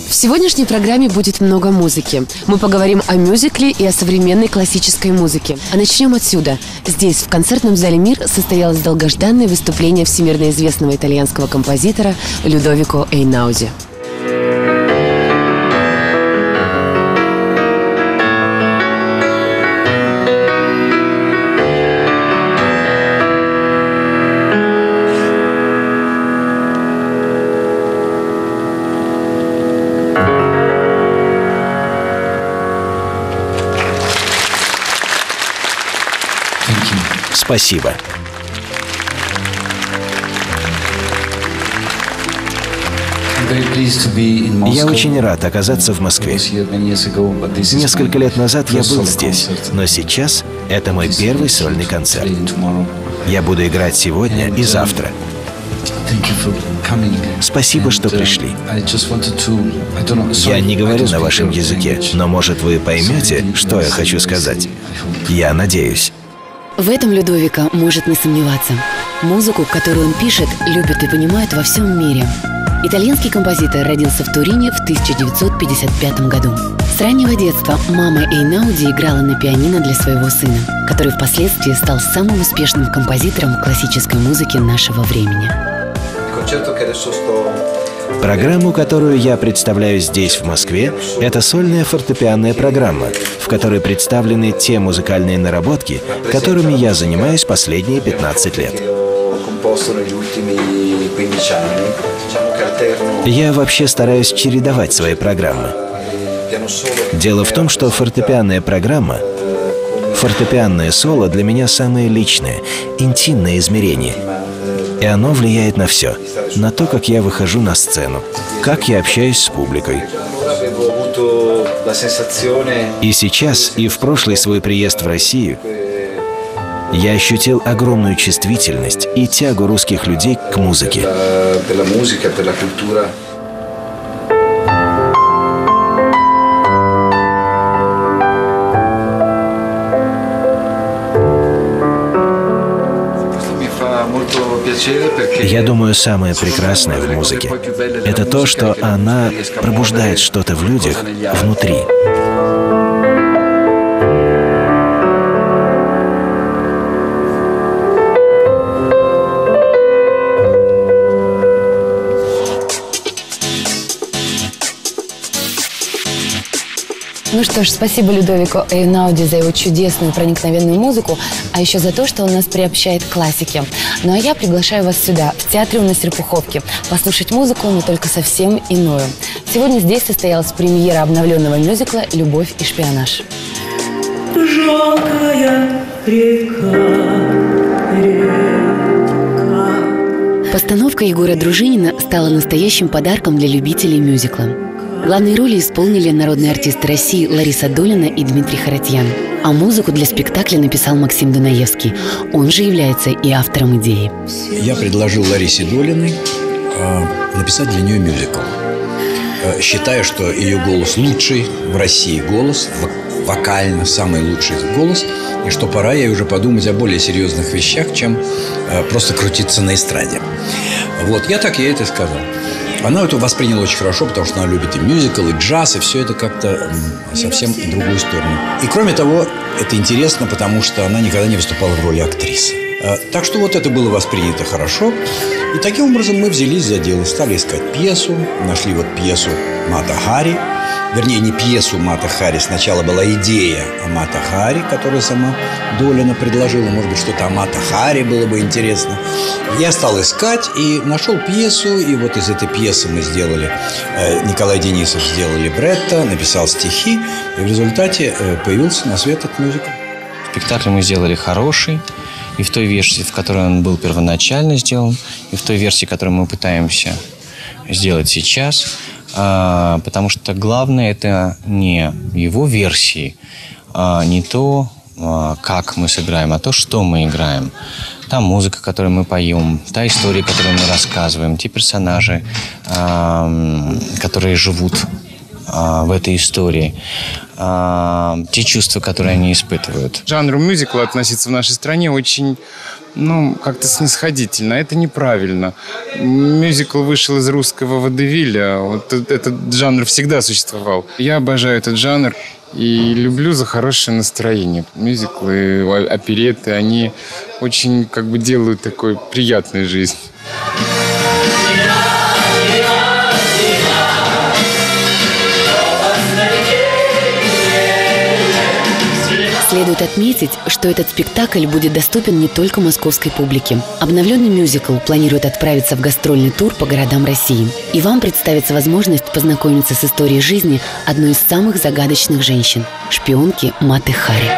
В сегодняшней программе будет много музыки. Мы поговорим о мюзикле и о современной классической музыке. А начнем отсюда. Здесь, в концертном зале «Мир», состоялось долгожданное выступление всемирно известного итальянского композитора Людовико Эйнауди. Спасибо. Я очень рад оказаться в Москве. Несколько лет назад я был здесь, но сейчас это мой первый сольный концерт. Я буду играть сегодня и завтра. Спасибо, что пришли. Я не говорю на вашем языке, но, может, вы поймете, что я хочу сказать. Я надеюсь. В этом Людовико может не сомневаться. Музыку, которую он пишет, любят и понимают во всем мире. Итальянский композитор родился в Турине в 1955 году. С раннего детства мама Эйнауди играла на пианино для своего сына, который впоследствии стал самым успешным композитором классической музыки нашего времени. Программу, которую я представляю здесь, в Москве, это сольная фортепианная программа, в которой представлены те музыкальные наработки, которыми я занимаюсь последние 15 лет. Я вообще стараюсь чередовать свои программы. Дело в том, что фортепианная программа, фортепианное соло для меня самое личное, интимное измерение. И оно влияет на все. На то, как я выхожу на сцену, как я общаюсь с публикой. И сейчас, и в прошлый свой приезд в Россию, я ощутил огромную чувствительность и тягу русских людей к музыке. Я думаю, самое прекрасное в музыке – это то, что она пробуждает что-то в людях внутри. Ну что ж, спасибо Людовико Эйнауди за его чудесную проникновенную музыку, а еще за то, что он нас приобщает к классике. Ну а я приглашаю вас сюда, в театре на Серпуховке, послушать музыку, но только совсем иную. Сегодня здесь состоялась премьера обновленного мюзикла «Любовь и шпионаж». Жалкая река. Постановка Егора Дружинина стала настоящим подарком для любителей мюзикла. Главные роли исполнили народные артисты России Лариса Долина и Дмитрий Харатьян. А музыку для спектакля написал Максим Дунаевский. Он же является и автором идеи. Я предложил Ларисе Долиной написать для нее мюзикл. Считаю, что ее голос лучший в России голос, вокально самый лучший голос, и что пора ей уже подумать о более серьезных вещах, чем просто крутиться на эстраде. Вот, я ей это сказал. Она это восприняла очень хорошо, потому что она любит и мюзикл, и джаз, и все это как-то совсем в другую сторону. И кроме того, это интересно, потому что она никогда не выступала в роли актрисы. Так что вот это было воспринято хорошо. И таким образом мы взялись за дело, стали искать пьесу, нашли вот пьесу Мата Хари. Вернее, не пьесу Мата Хари, сначала была идея о Мата Хари, которую сама Долина предложила. Может быть, что-то о Мата Хари было бы интересно. Я стал искать и нашел пьесу. И вот из этой пьесы мы сделали, Николай Денисов сделал либретто, написал стихи. И в результате появился на свет этот мюзикл. Спектакль мы сделали хороший. И в той версии, в которой он был первоначально сделан, и в той версии, которую мы пытаемся сделать сейчас. Потому что главное это не его версии, не то, как мы сыграем, а то, что мы играем. Та музыка, которую мы поем, та история, которую мы рассказываем, те персонажи, которые живут в этой истории, те чувства, которые они испытывают. К жанру мюзикла относиться в нашей стране очень, как-то снисходительно. Это неправильно. Мюзикл вышел из русского водевиля. Вот этот жанр всегда существовал. Я обожаю этот жанр и люблю за хорошее настроение. Мюзиклы, оперетты, они очень делают такой приятной жизнь. Следует отметить, что этот спектакль будет доступен не только московской публике. Обновленный мюзикл планирует отправиться в гастрольный тур по городам России. И вам представится возможность познакомиться с историей жизни одной из самых загадочных женщин – шпионки Маты Хари.